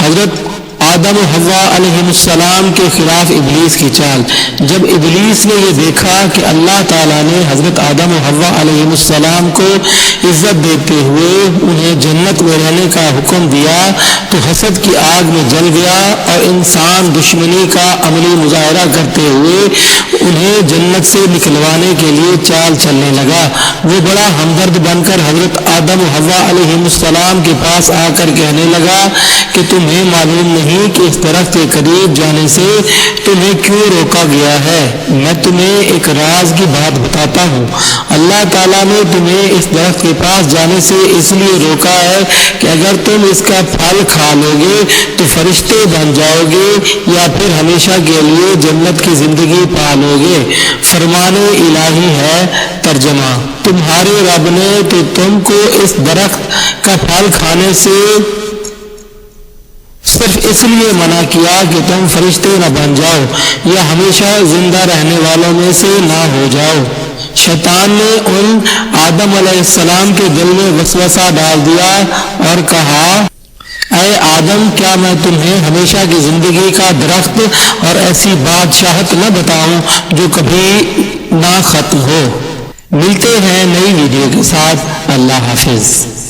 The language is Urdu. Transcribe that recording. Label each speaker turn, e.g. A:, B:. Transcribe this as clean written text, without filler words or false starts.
A: حضرت آدم و حوا علیہ السلام کے خلاف ابلیس کی چال۔ جب ابلیس نے یہ دیکھا کہ اللہ تعالیٰ نے حضرت آدم و حوا علیہ السلام کو عزت دیتے ہوئے انہیں جنت میں رہنے کا حکم دیا تو حسد کی آگ میں جل گیا اور انسان دشمنی کا عملی مظاہرہ کرتے ہوئے انہیں جنت سے نکلوانے کے لیے چال چلنے لگا۔ وہ بڑا ہمدرد بن کر حضرت آدم و حوا علیہ السلام کے پاس آ کر کہنے لگا کہ تمہیں معلوم نہیں کہ اس درخت کے قریب جانے سے تمہیں کیوں روکا گیا ہے؟ میں تمہیں ایک راز کی بات بتاتا ہوں۔ اللہ تعالیٰ نے تمہیں اس درخت کے پاس جانے سے اس لیے روکا ہے کہ اگر تم اس کا پھل کھا لو گے تو فرشتے بن جاؤ گے یا پھر ہمیشہ کے لیے جنت کی زندگی پا لو گے۔ فرمان الہی ہے۔ ترجمہ: تمہارے رب نے تو تم کو اس درخت کا پھل کھانے سے صرف اس لیے منع کیا کہ تم فرشتے نہ بن جاؤ یا ہمیشہ زندہ رہنے والوں میں سے نہ ہو جاؤ۔ شیطان نے ان آدم علیہ السلام کے دل میں وسوسہ ڈال دیا اور کہا، اے آدم، کیا میں تمہیں ہمیشہ کی زندگی کا درخت اور ایسی بادشاہت نہ بتاؤں جو کبھی نہ ختم ہو؟ ملتے ہیں نئی ویڈیو کے ساتھ۔ اللہ حافظ۔